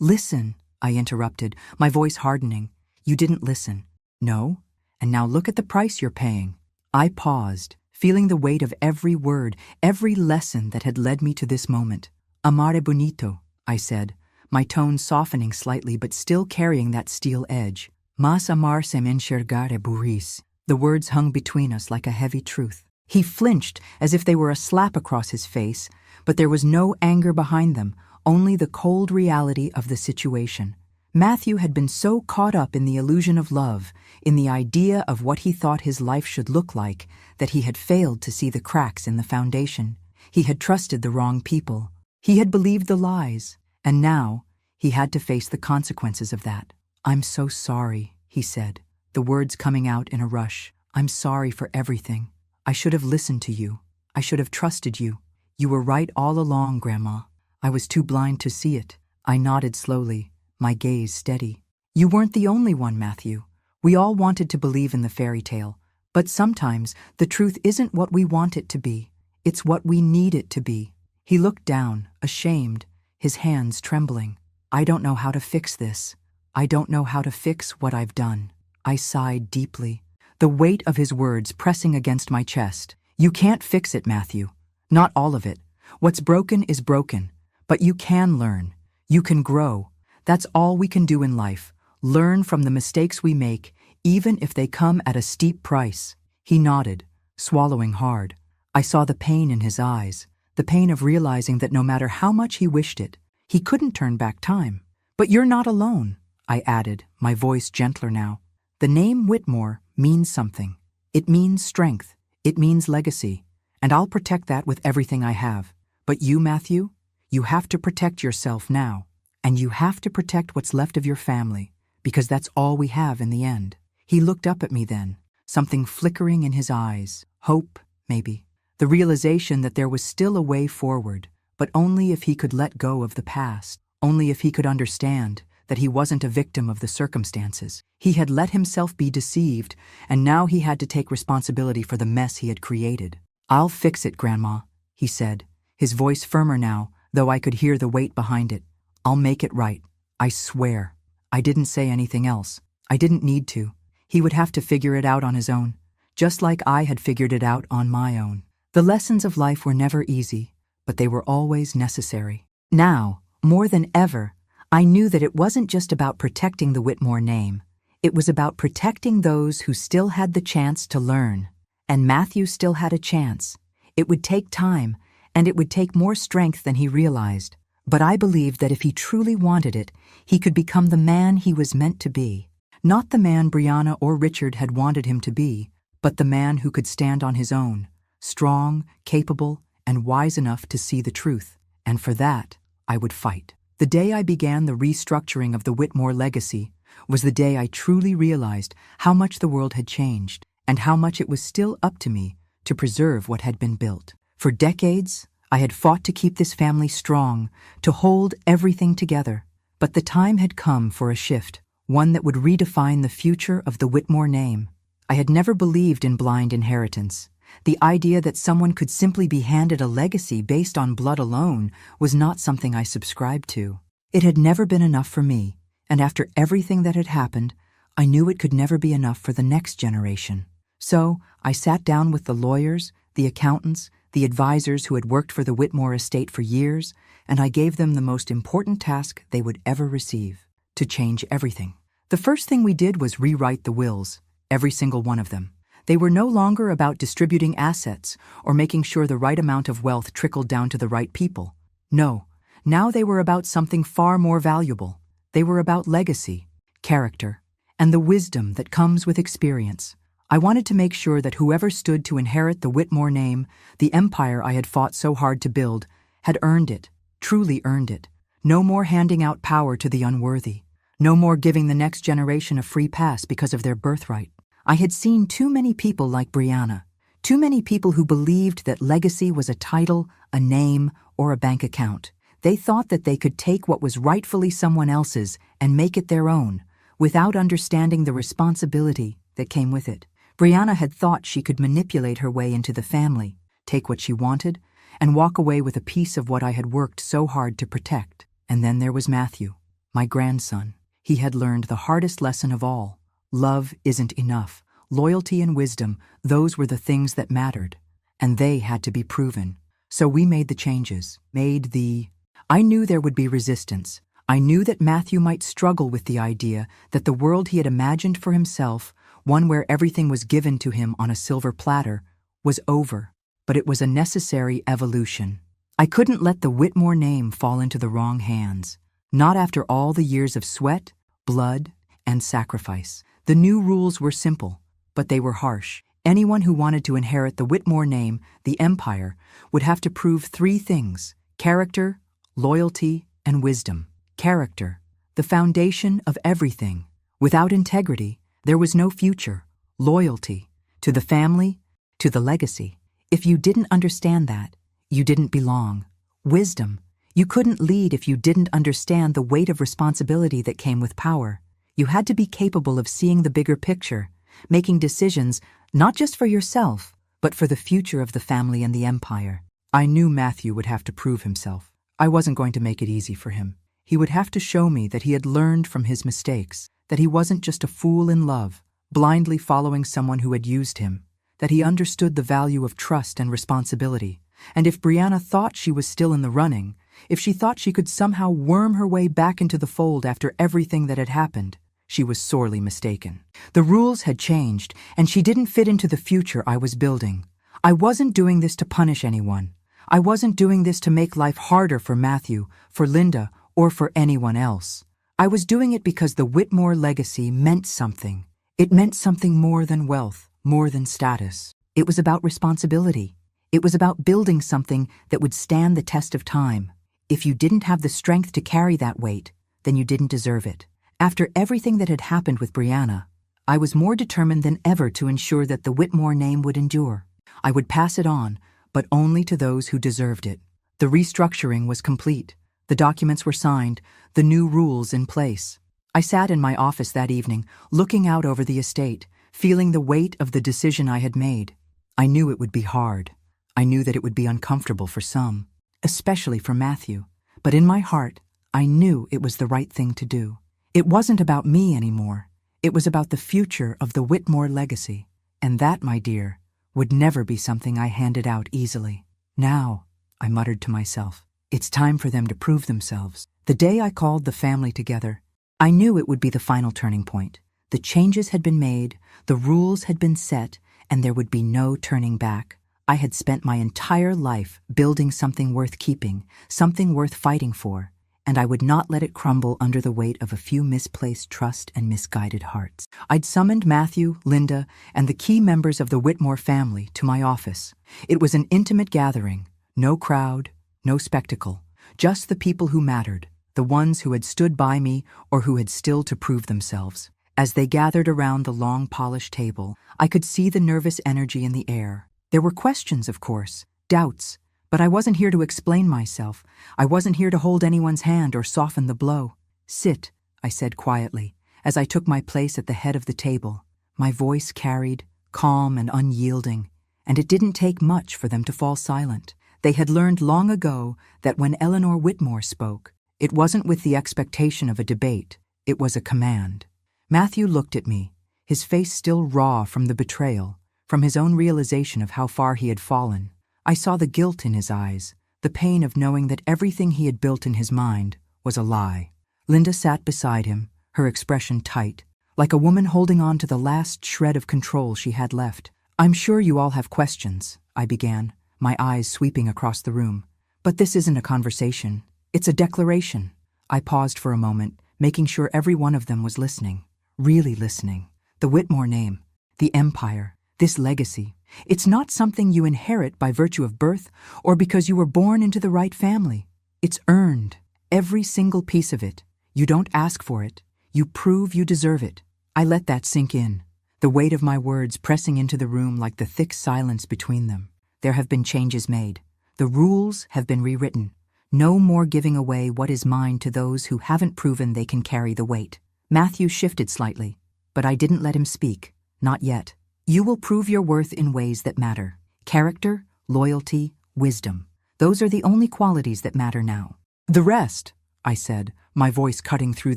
Listen, I interrupted, my voice hardening. "You didn't listen." "No? And now look at the price you're paying." I paused, feeling the weight of every word, every lesson that had led me to this moment. "Amare bonito," I said, my tone softening slightly but still carrying that steel edge. "Mas amar sem enxergar é burrice." The words hung between us like a heavy truth. He flinched as if they were a slap across his face, but there was no anger behind them, only the cold reality of the situation. Matthew had been so caught up in the illusion of love, in the idea of what he thought his life should look like, that he had failed to see the cracks in the foundation. He had trusted the wrong people. He had believed the lies, and now he had to face the consequences of that. "I'm so sorry," he said, the words coming out in a rush. "I'm sorry for everything. I should have listened to you. I should have trusted you. You were right all along, Grandma. I was too blind to see it." I nodded slowly, my gaze steady. "You weren't the only one, Matthew. We all wanted to believe in the fairy tale, but sometimes the truth isn't what we want it to be. It's what we need it to be." He looked down, ashamed, his hands trembling. "I don't know how to fix this. I don't know how to fix what I've done." I sighed deeply, the weight of his words pressing against my chest. "You can't fix it, Matthew. Not all of it. What's broken is broken. But you can learn. You can grow. That's all we can do in life. Learn from the mistakes we make, even if they come at a steep price." He nodded, swallowing hard. I saw the pain in his eyes, the pain of realizing that no matter how much he wished it, he couldn't turn back time. "But you're not alone," I added, my voice gentler now. "The name Whitmore means something. It means strength. It means legacy. And I'll protect that with everything I have. But you, Matthew, you have to protect yourself now. And you have to protect what's left of your family, because that's all we have in the end." He looked up at me then, something flickering in his eyes. Hope, maybe. The realization that there was still a way forward, but only if he could let go of the past, only if he could understand that he wasn't a victim of the circumstances. He had let himself be deceived, and now he had to take responsibility for the mess he had created. "I'll fix it, Grandma," he said, his voice firmer now, though I could hear the weight behind it. "I'll make it right. I swear." I didn't say anything else. I didn't need to. He would have to figure it out on his own, just like I had figured it out on my own. The lessons of life were never easy, but they were always necessary. Now, more than ever, I knew that it wasn't just about protecting the Whitmore name. It was about protecting those who still had the chance to learn. And Matthew still had a chance. It would take time, and it would take more strength than he realized. But I believed that if he truly wanted it, he could become the man he was meant to be. Not the man Brianna or Richard had wanted him to be, but the man who could stand on his own, strong, capable, and wise enough to see the truth. And for that, I would fight. The day I began the restructuring of the Whitmore legacy was the day I truly realized how much the world had changed and how much it was still up to me to preserve what had been built. For decades, I had fought to keep this family strong, to hold everything together. But the time had come for a shift, one that would redefine the future of the Whitmore name. I had never believed in blind inheritance. The idea that someone could simply be handed a legacy based on blood alone was not something I subscribed to. It had never been enough for me, and after everything that had happened, I knew it could never be enough for the next generation. So I sat down with the lawyers, the accountants, the advisors who had worked for the Whitmore estate for years, and I gave them the most important task they would ever receive: to change everything. The first thing we did was rewrite the wills, every single one of them. They were no longer about distributing assets or making sure the right amount of wealth trickled down to the right people. No, now they were about something far more valuable. They were about legacy, character, and the wisdom that comes with experience. I wanted to make sure that whoever stood to inherit the Whitmore name, the empire I had fought so hard to build, had earned it, truly earned it. No more handing out power to the unworthy. No more giving the next generation a free pass because of their birthright. I had seen too many people like Brianna, too many people who believed that legacy was a title, a name, or a bank account. They thought that they could take what was rightfully someone else's and make it their own, without understanding the responsibility that came with it. Brianna had thought she could manipulate her way into the family, take what she wanted, and walk away with a piece of what I had worked so hard to protect. And then there was Matthew, my grandson. He had learned the hardest lesson of all. Love isn't enough. Loyalty and wisdom, those were the things that mattered. And they had to be proven. So we made the changes. I knew there would be resistance. I knew that Matthew might struggle with the idea that the world he had imagined for himself, one where everything was given to him on a silver platter, was over. But it was a necessary evolution. I couldn't let the Whitmore name fall into the wrong hands. Not after all the years of sweat, blood, and sacrifice. The new rules were simple, but they were harsh. Anyone who wanted to inherit the Whitmore name, the empire, would have to prove 3 things: character, loyalty, and wisdom. Character, the foundation of everything. Without integrity, there was no future. Loyalty, to the family, to the legacy. If you didn't understand that, you didn't belong. Wisdom, you couldn't lead if you didn't understand the weight of responsibility that came with power. You had to be capable of seeing the bigger picture, making decisions not just for yourself, but for the future of the family and the empire. I knew Matthew would have to prove himself. I wasn't going to make it easy for him. He would have to show me that he had learned from his mistakes, that he wasn't just a fool in love, blindly following someone who had used him, that he understood the value of trust and responsibility. And if Brianna thought she was still in the running, if she thought she could somehow worm her way back into the fold after everything that had happened, she was sorely mistaken. The rules had changed, and she didn't fit into the future I was building. I wasn't doing this to punish anyone. I wasn't doing this to make life harder for Matthew, for Linda, or for anyone else. I was doing it because the Whitmore legacy meant something. It meant something more than wealth, more than status. It was about responsibility. It was about building something that would stand the test of time. If you didn't have the strength to carry that weight, then you didn't deserve it. After everything that had happened with Brianna, I was more determined than ever to ensure that the Whitmore name would endure. I would pass it on, but only to those who deserved it. The restructuring was complete. The documents were signed, the new rules in place. I sat in my office that evening, looking out over the estate, feeling the weight of the decision I had made. I knew it would be hard. I knew that it would be uncomfortable for some, especially for Matthew. But in my heart, I knew it was the right thing to do. It wasn't about me anymore. It was about the future of the Whitmore legacy. And that, my dear, would never be something I handed out easily. Now, I muttered to myself, it's time for them to prove themselves. The day I called the family together, I knew it would be the final turning point. The changes had been made, the rules had been set, and there would be no turning back. I had spent my entire life building something worth keeping, something worth fighting for, and I would not let it crumble under the weight of a few misplaced trust and misguided hearts. I'd summoned Matthew, Linda, and the key members of the Whitmore family to my office. It was an intimate gathering, no crowd, no spectacle, just the people who mattered, the ones who had stood by me or who had still to prove themselves. As they gathered around the long polished table, I could see the nervous energy in the air. There were questions, of course, doubts, but I wasn't here to explain myself. I wasn't here to hold anyone's hand or soften the blow. "Sit," I said quietly, as I took my place at the head of the table. My voice carried, calm and unyielding, and it didn't take much for them to fall silent. They had learned long ago that when Eleanor Whitmore spoke, it wasn't with the expectation of a debate, it was a command. Matthew looked at me, his face still raw from the betrayal, from his own realization of how far he had fallen. I saw the guilt in his eyes, the pain of knowing that everything he had built in his mind was a lie. Linda sat beside him, her expression tight, like a woman holding on to the last shred of control she had left. "I'm sure you all have questions," I began, my eyes sweeping across the room. "But this isn't a conversation. It's a declaration." I paused for a moment, making sure every one of them was listening, really listening. The Whitmore name, the empire, this legacy, it's not something you inherit by virtue of birth or because you were born into the right family. It's earned, every single piece of it. You don't ask for it. You prove you deserve it. I let that sink in, the weight of my words pressing into the room like the thick silence between them. There have been changes made. The rules have been rewritten. No more giving away what is mine to those who haven't proven they can carry the weight. Matthew shifted slightly, but I didn't let him speak. Not yet. "You will prove your worth in ways that matter. Character, loyalty, wisdom. Those are the only qualities that matter now. The rest," I said, my voice cutting through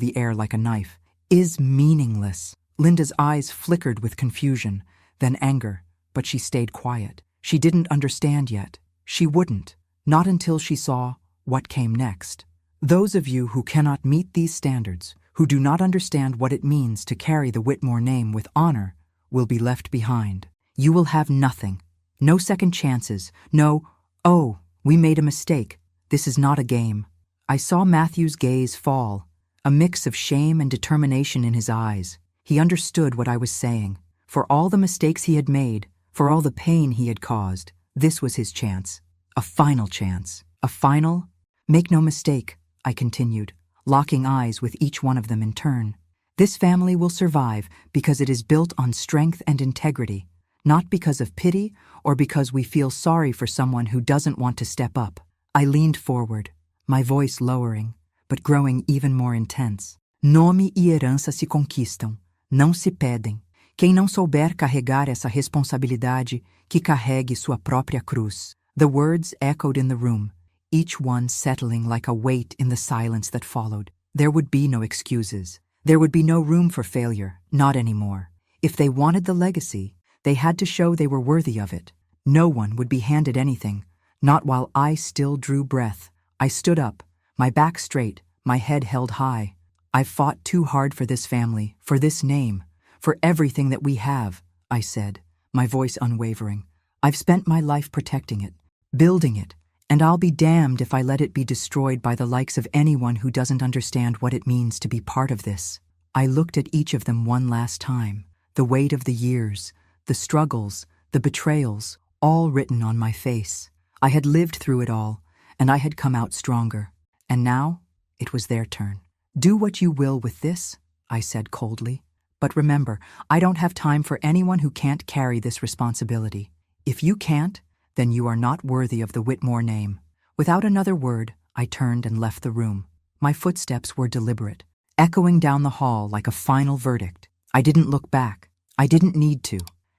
the air like a knife, "is meaningless." Linda's eyes flickered with confusion, then anger, but she stayed quiet. She didn't understand yet. She wouldn't, not until she saw what came next. "Those of you who cannot meet these standards, who do not understand what it means to carry the Whitmore name with honor, will be left behind. You will have nothing. No second chances. No, 'Oh, we made a mistake. This is not a game.'" I saw Matthew's gaze fall, a mix of shame and determination in his eyes. He understood what I was saying. For all the mistakes he had made, for all the pain he had caused, this was his chance. A final chance. A final... "Make no mistake," I continued, locking eyes with each one of them in turn. "This family will survive because it is built on strength and integrity, not because of pity or because we feel sorry for someone who doesn't want to step up." I leaned forward, my voice lowering, but growing even more intense. "Nome e herança se conquistam, não se pedem. Quem não souber carregar essa responsabilidade, que carregue sua própria cruz." The words echoed in the room, each one settling like a weight in the silence that followed. There would be no excuses. There would be no room for failure, not anymore. If they wanted the legacy, they had to show they were worthy of it. No one would be handed anything, not while I still drew breath. I stood up, my back straight, my head held high. "I've fought too hard for this family, for this name, for everything that we have," I said, my voice unwavering. "I've spent my life protecting it, building it, and I'll be damned if I let it be destroyed by the likes of anyone who doesn't understand what it means to be part of this." I looked at each of them one last time, the weight of the years, the struggles, the betrayals, all written on my face. I had lived through it all, and I had come out stronger. And now, it was their turn. "Do what you will with this," I said coldly. "But remember, I don't have time for anyone who can't carry this responsibility. If you can't, then you are not worthy of the Whitmore name." Without another word, I turned and left the room. My footsteps were deliberate, echoing down the hall like a final verdict. I didn't look back. I didn't need to.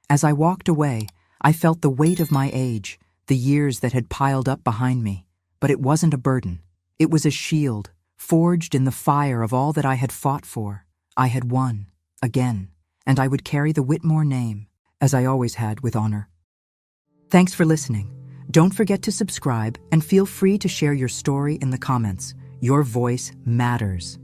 As I walked away, I felt the weight of my age, the years that had piled up behind me. But it wasn't a burden. It was a shield, forged in the fire of all that I had fought for. I had won, again, and I would carry the Whitmore name, as I always had, with honor. Thanks for listening. Don't forget to subscribe and feel free to share your story in the comments. Your voice matters.